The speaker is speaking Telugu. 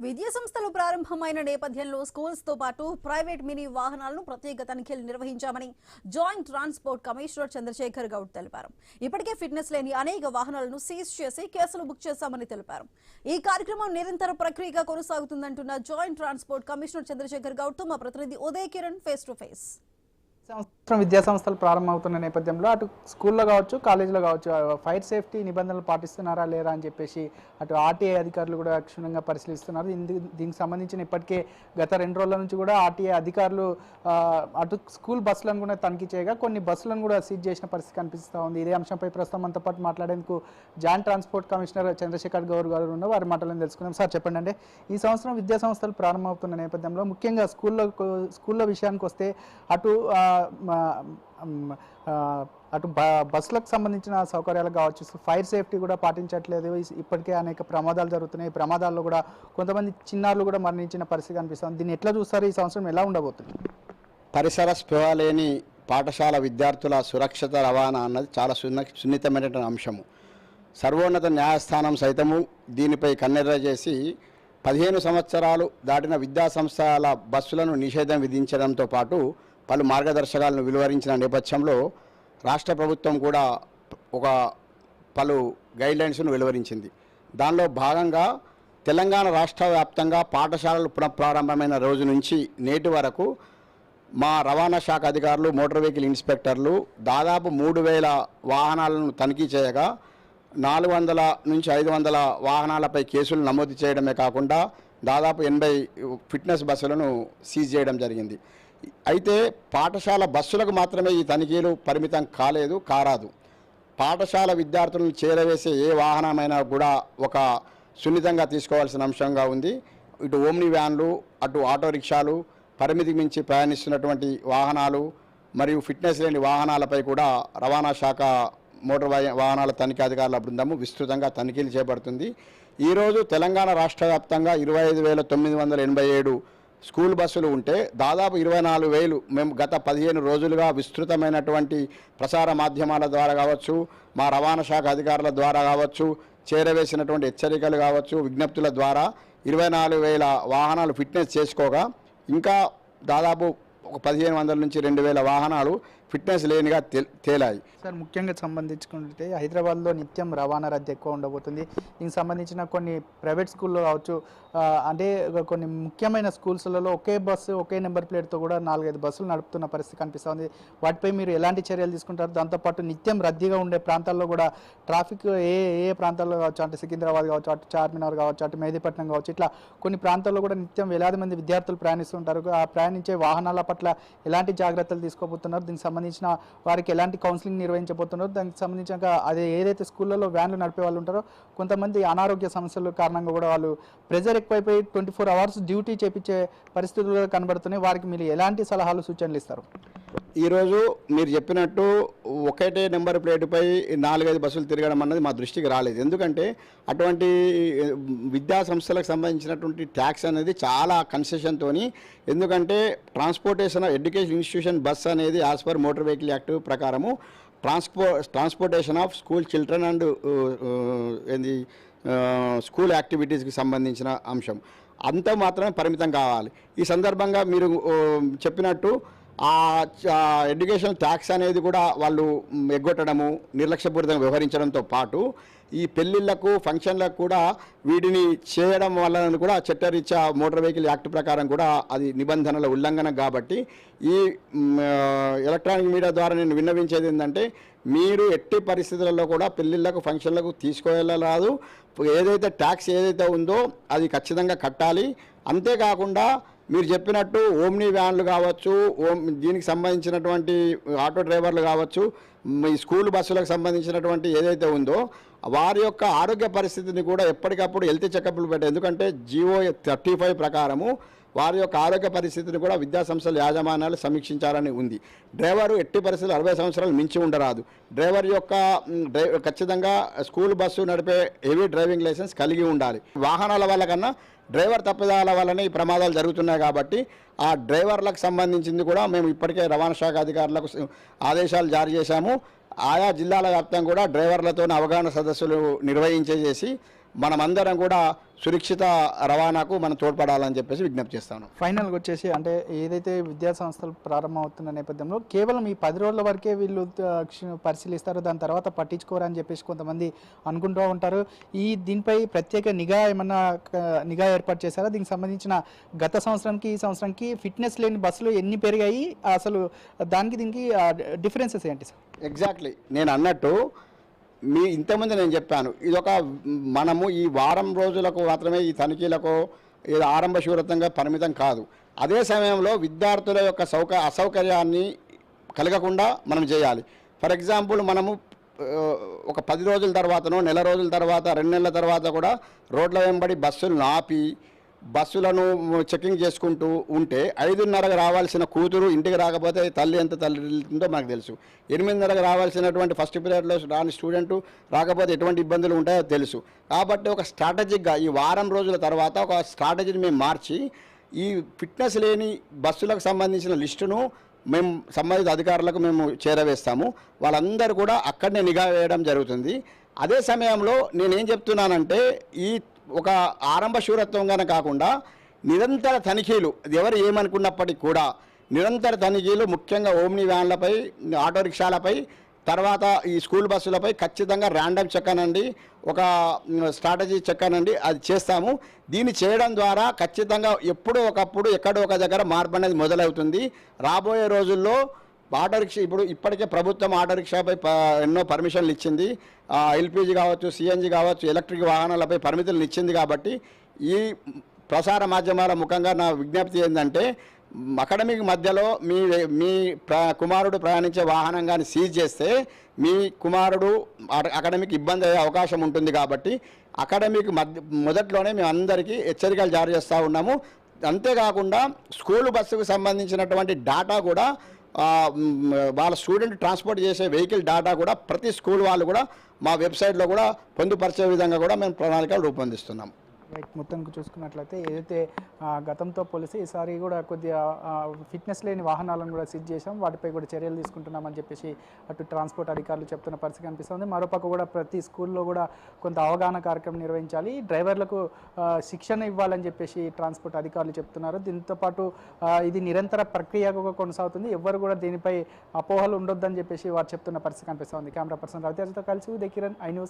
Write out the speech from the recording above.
విద్యా సంస్థలు ప్రారంభమైన నేపథ్యంలో స్కూల్స్ తో పాటు ప్రైవేట్ మినీ వాహనాలను ప్రత్యేక తనిఖీలు నిర్వహించామని joint transport commissioner Chandrashekar Goud తెలిపారు. ఇప్పటికే ఫిట్నెస్ లేని అనేక వాహనాలను సీజ్ చేసి కేసులు బుక్ చేశామని తెలిపారు. ఈ కార్యక్రమం నిరంతర ప్రక్రియగా కొనసాగుతుందంటున్న joint transport commissioner Chandrashekar Goud తో మా ప్రతినిధి Uday Kiran face to face. సంవత్సరం విద్యా సంస్థలు ప్రారంభమవుతున్న నేపథ్యంలో అటు స్కూల్లో కావచ్చు, కాలేజీలో కావచ్చు ఫైర్ సేఫ్టీ నిబంధనలు పాటిస్తున్నారా లేరా అని చెప్పేసి అటు ఆర్టీఏ అధికారులు కూడా క్షుణ్ణంగా పరిశీలిస్తున్నారు. దీనికి సంబంధించిన ఇప్పటికే గత 2 రోజుల నుంచి కూడా ఆర్టీఏ అధికారులు అటు స్కూల్ బస్సులను కూడా తనిఖీ చేయగా కొన్ని బస్సులను కూడా సీజ్ చేసిన పరిస్థితి కనిపిస్తూ ఉంది. ఇదే అంశంపై ప్రస్తుతం మనతో పాటు మాట్లాడేందుకు joint transport commissioner Chandrashekar Goud garu ఉన్నారు. వారి మాటలను తెలుసుకుందాం. సార్ చెప్పండి, అంటే ఈ సంవత్సరం విద్యా సంస్థలు ప్రారంభమవుతున్న నేపథ్యంలో ముఖ్యంగా స్కూల్లో విషయానికి వస్తే అటు బస్సులకు సంబంధించిన సౌకర్యాలు కావచ్చు, ఫైర్ సేఫ్టీ కూడా పాటించట్లేదు. ఇప్పటికే అనేక ప్రమాదాలు జరుగుతున్నాయి. ఈ ప్రమాదాల్లో కూడా కొంతమంది చిన్నారులు కూడా మరణించిన పరిస్థితి కనిపిస్తుంది. దీన్ని ఎట్లా చూస్తారు? ఈ సంవత్సరం ఎలా ఉండబోతుంది? పరిసర స్పృహ లేని పాఠశాల విద్యార్థుల సురక్షిత రవాణా అన్నది చాలా సున్నితమైనటువంటి అంశము. సర్వోన్నత న్యాయస్థానం సైతము దీనిపై కన్నెర్ర చేసి 15 సంవత్సరాలు దాటిన విద్యా సంస్థల బస్సులను నిషేధం విధించడంతో పాటు పలు మార్గదర్శకాలను వెలువరించిన నేపథ్యంలో రాష్ట్ర ప్రభుత్వం కూడా పలు గైడ్లైన్స్ను వెలువరించింది. దానిలో భాగంగా తెలంగాణ రాష్ట్ర వ్యాప్తంగా పాఠశాలలు పునఃప్రారంభమైన రోజు నుంచి నేటి వరకు మా రవాణా శాఖ అధికారులు, మోటార్ వెహికల్ ఇన్స్పెక్టర్లు దాదాపు 3000 వాహనాలను తనిఖీ చేయగా 400 నుంచి 500 వాహనాలపై కేసులు నమోదు చేయడమే కాకుండా దాదాపు 80 ఫిట్నెస్ బస్సులను సీజ్ చేయడం జరిగింది. అయితే పాఠశాల బస్సులకు మాత్రమే ఈ తనిఖీలు పరిమితం కారాదు. పాఠశాల విద్యార్థులను చేరవేసే ఏ వాహనమైనా కూడా ఒక సున్నితంగా తీసుకోవాల్సిన అంశంగా ఉంది. ఇటు ఓమ్ని వ్యాన్లు, అటు ఆటో రిక్షాలు, పరిమితికి మించి ప్రయాణిస్తున్నటువంటి వాహనాలు మరియు ఫిట్నెస్ లేని వాహనాలపై కూడా రవాణా శాఖ మోటార్ వాహనాల తనిఖీ అధికారుల బృందము విస్తృతంగా తనిఖీలు చేపడుతుంది. ఈరోజు తెలంగాణ రాష్ట్ర వ్యాప్తంగా 25,987 స్కూల్ బస్సులు ఉంటే దాదాపు 24,000 మేము గత 15 రోజులుగా విస్తృతమైనటువంటి ప్రసార మాధ్యమాల ద్వారా కావచ్చు, మా రవాణా శాఖ అధికారుల ద్వారా కావచ్చు, చేరవేసినటువంటి హెచ్చరికలు కావచ్చు, విజ్ఞప్తుల ద్వారా 24,000 వాహనాలు ఫిట్నెస్ చేసుకోగా ఇంకా దాదాపు 1,500 నుంచి 2,000 వాహనాలు ఫిట్నెస్ లేనిగా తేలాయి. సార్, ముఖ్యంగా సంబంధించుకుంటే హైదరాబాద్లో నిత్యం రవాణా రద్దీ ఎక్కువ ఉండబోతుంది. దీనికి సంబంధించిన కొన్ని ప్రైవేట్ స్కూల్లో కావచ్చు, అంటే కొన్ని ముఖ్యమైన స్కూల్స్లలో ఒకే బస్సు ఒకే నెంబర్ ప్లేట్తో కూడా 4-5 బస్సులు నడుపుతున్న పరిస్థితి కనిపిస్తుంది. వాటిపై మీరు ఎలాంటి చర్యలు తీసుకుంటారు? దాంతోపాటు నిత్యం రద్దీగా ఉండే ప్రాంతాల్లో కూడా ట్రాఫిక్ ఏ ప్రాంతాల్లో కావచ్చు, అంటే సికింద్రాబాద్ కావచ్చు, అటు చార్మినార్ కావచ్చు, అటు మెహదీపట్నం కావచ్చు, ఇట్లా కొన్ని ప్రాంతాల్లో కూడా నిత్యం వేలాది మంది విద్యార్థులు ప్రయాణిస్తుంటారు. ఆ ప్రయాణించే వాహనాల పట్ల ఎలాంటి జాగ్రత్తలు తీసుకోబోతున్నారు? దీనికి సంబంధించిన వారికి ఎలాంటి కౌన్సిలింగ్ నిర్వహించబోతున్నారు? దానికి సంబంధించిన అదే ఏదైతే స్కూళ్ళలో వ్యాన్లు నడిపే వాళ్ళు ఉంటారో కొంతమంది అనారోగ్య సమస్యల కారణంగా కూడా వాళ్ళు ప్రెజర్ ఎక్కువైపోయి 24 అవర్స్ డ్యూటీ చేపించే పరిస్థితులు కనబడుతున్నాయి. వారికి మీరు ఎలాంటి సలహాలు, సూచనలు ఇస్తారు? ఈరోజు మీరు చెప్పినట్టు ఒకటే నెంబర్ ప్లేటుపై 4-5 బస్సులు తిరగడం అన్నది మా దృష్టికి రాలేదు. ఎందుకంటే అటువంటి విద్యా సంస్థలకు సంబంధించినటువంటి ట్యాక్స్ అనేది చాలా కన్సెషన్తో, ఎందుకంటే ట్రాన్స్పోర్టేషన్ ఎడ్యుకేషన్ ఇన్స్టిట్యూషన్ బస్ అనేది as per motor vehicle act ప్రకారము transportation of school children and school యాక్టివిటీస్కి సంబంధించిన అంశం అంత మాత్రమే పరిమితం కావాలి. ఈ సందర్భంగా మీరు చెప్పినట్టు ఎడ్యుకేషన్ ట్యాక్స్ అనేది కూడా వాళ్ళు ఎగ్గొట్టడము, నిర్లక్ష్యపూరితంగా వ్యవహరించడంతో పాటు ఈ పెళ్ళిళ్ళకు, ఫంక్షన్లకు కూడా వీటిని చేయడం వల్ల కూడా చట్టరీత్యా మోటార్ వెహికల్ యాక్ట్ ప్రకారం కూడా అది నిబంధనల ఉల్లంఘన. కాబట్టి ఈ ఎలక్ట్రానిక్ మీడియా ద్వారా నేను విన్నవించేది ఏంటంటే, మీరు ఎట్టి పరిస్థితులలో కూడా పెళ్ళిళ్ళకు, ఫంక్షన్లకు తీసుకువెళ్ళరాదు. ఏదైతే ట్యాక్స్ ఏదైతే ఉందో అది ఖచ్చితంగా కట్టాలి. అంతేకాకుండా మీరు చెప్పినట్టు ఓమ్ని వ్యాన్లు కావచ్చు, దీనికి సంబంధించినటువంటి ఆటో డ్రైవర్లు కావచ్చు, ఈ స్కూల్ బస్సులకు సంబంధించినటువంటి ఏదైతే ఉందో వారి యొక్క ఆరోగ్య పరిస్థితిని కూడా ఎప్పటికప్పుడు హెల్త్ చెకప్లు పెట్టారు. ఎందుకంటే GO 35 ప్రకారము వారి యొక్క ఆరోగ్య పరిస్థితిని కూడా విద్యాసంస్థల యాజమాన్యాలు సమీక్షించాలని ఉంది. డ్రైవరు ఎట్టి పరిస్థితులు 60 సంవత్సరాలు మించి ఉండరాదు. డ్రైవర్ యొక్క ఖచ్చితంగా స్కూల్ బస్సు నడిపే హెవీ డ్రైవింగ్ లైసెన్స్ కలిగి ఉండాలి. వాహనాల వల్ల కన్నా డ్రైవర్ తప్పిదాల వల్లనే ఈ ప్రమాదాలు జరుగుతున్నాయి. కాబట్టి ఆ డ్రైవర్లకు సంబంధించింది కూడా మేము ఇప్పటికే రవాణా శాఖ అధికారులకు ఆదేశాలు జారీ చేశాము. ఆయా జిల్లాల వ్యాప్తంగా కూడా డ్రైవర్లతో అవగాహన సదస్సులు నిర్వహించేసి మనమందరం కూడా సురక్షిత రవాణాకు మనం తోడ్పడాలని చెప్పేసి విజ్ఞప్తి చేస్తాను. ఫైనల్గా వచ్చేసి అంటే ఏదైతే విద్యా సంస్థలు ప్రారంభమవుతున్న నేపథ్యంలో కేవలం ఈ 10 రోజుల వరకే వీళ్ళు పరిశీలిస్తారు, దాని తర్వాత పట్టించుకోరు అని చెప్పేసి కొంతమంది అనుకుంటూ ఉంటారు. దీనిపై ప్రత్యేక నిఘా ఏర్పాటు చేశారా? దీనికి సంబంధించిన గత సంవత్సరానికి ఈ సంవత్సరానికి ఫిట్నెస్ లేని బస్సులు ఎన్ని పెరిగాయి, అసలు దీనికి డిఫరెన్సెస్ ఏంటి సార్? ఎగ్జాక్ట్లీ నేను అన్నట్టు ఇంతకుముందు నేను చెప్పాను, ఇదొక మనము ఈ వారం రోజులకు మాత్రమే ఈ తనిఖీలకు ఇది ఆరంభ శూరతంగా పరిమితం కాదు. అదే సమయంలో విద్యార్థుల యొక్క అసౌకర్యాన్ని కలగకుండా మనం చేయాలి. ఫర్ ఎగ్జాంపుల్ మనము ఒక 10 రోజుల తర్వాతనో నెల రోజుల తర్వాత 2 నెలల తర్వాత కూడా రోడ్ల వెంబడి బస్సులను ఆపి బస్సులను చెకింగ్ చేసుకుంటూ ఉంటే 5:30కు రావాల్సిన కూతురు ఇంటికి రాకపోతే తల్లి ఎంత తల్లిందో మనకు తెలుసు. 8:30కు రావాల్సినటువంటి ఫస్ట్ పీరియడ్లో రాని స్టూడెంట్ రాకపోతే ఎటువంటి ఇబ్బందులు ఉంటాయో తెలుసు. కాబట్టి ఒక స్ట్రాటజిక్గా ఈ వారం రోజుల తర్వాత ఒక స్ట్రాటజీని మేము మార్చి ఈ ఫిట్నెస్ లేని బస్సులకు సంబంధించిన లిస్టును మేము సంబంధిత అధికారులకు మేము చేరవేస్తాము. వాళ్ళందరూ కూడా అక్కడనే నిఘా వేయడం జరుగుతుంది. అదే సమయంలో నేనేం చెప్తున్నానంటే ఈ ఒక ఆరంభ శూరత్వంగానే కాకుండా నిరంతర తనిఖీలు, ఎవరు ఏమనుకున్నప్పటికీ కూడా నిరంతర తనిఖీలు, ముఖ్యంగా ఓమ్ని వ్యాన్లపై, ఆటో రిక్షాలపై, తర్వాత ఈ స్కూల్ బస్సులపై ఖచ్చితంగా ర్యాండమ్ చెక్ అనండి, ఒక స్ట్రాటజీ చెక్ అనండి, అది చేస్తాము. దీన్ని చేయడం ద్వారా ఖచ్చితంగా ఎప్పుడో ఒకప్పుడు ఎక్కడో ఒక దగ్గర మార్పు అనేది మొదలవుతుంది. రాబోయే రోజుల్లో ఆటో రిక్షా ఇప్పటికే ప్రభుత్వం ఆటో రిక్షాపై ఎన్నో పర్మిషన్లు ఇచ్చింది. ఎల్పిజి కావచ్చు, సిఎన్జి కావచ్చు, ఎలక్ట్రిక్ వాహనాలపై పరిమితులను ఇచ్చింది. కాబట్టి ఈ ప్రసార మాధ్యమాల ముఖంగా నా విజ్ఞప్తి ఏంటంటే అకాడమిక్ మధ్యలో మీ కుమారుడు ప్రయాణించే వాహనం కానీ సీజ్ చేస్తే మీ కుమారుడు అకాడమిక్ ఇబ్బంది అయ్యే అవకాశం ఉంటుంది. కాబట్టి అకాడమిక్ మొదట్లోనే మేము అందరికీ హెచ్చరికలు జారీ చేస్తూ ఉన్నాము. అంతేకాకుండా స్కూల్ బస్సుకు సంబంధించినటువంటి డాటా కూడా వాళ్ళ స్టూడెంట్ ట్రాన్స్పోర్ట్ చేసే వెహికల్ డాటా కూడా ప్రతి స్కూల్ వాళ్ళు కూడా మా వెబ్సైట్లో కూడా పొందుపరిచే విధంగా కూడా మేము ప్రణాళికలు రూపొందిస్తున్నాం. రైట్, మొత్తానికి చూసుకున్నట్లయితే ఏదైతే గతంతో పోలిసి ఈసారి కూడా కొద్దిగా ఫిట్నెస్ లేని వాహనాలను కూడా సీజ్ చేసాం, వాటిపై కూడా చర్యలు తీసుకుంటున్నామని చెప్పేసి అటు ట్రాన్స్పోర్ట్ అధికారులు చెప్తున్న పరిస్థితి కనిపిస్తుంది. మరోపక్క కూడా ప్రతి స్కూల్లో కూడా కొంత అవగాహన కార్యక్రమం నిర్వహించాలి, డ్రైవర్లకు శిక్షణ ఇవ్వాలని చెప్పేసి ట్రాన్స్పోర్ట్ అధికారులు చెప్తున్నారు. దీంతోపాటు ఇది నిరంతర ప్రక్రియగా కొనసాగుతుంది, ఎవ్వరు కూడా దీనిపై అపోహలు ఉండొద్దని చెప్పేసి వారు చెప్తున్న పరిస్థితి కనిపిస్తుంది. కెమెరా పర్సన్ రవితేజతో కలిసి ఉదయ్ కిరణ్, ఐ న్యూస్.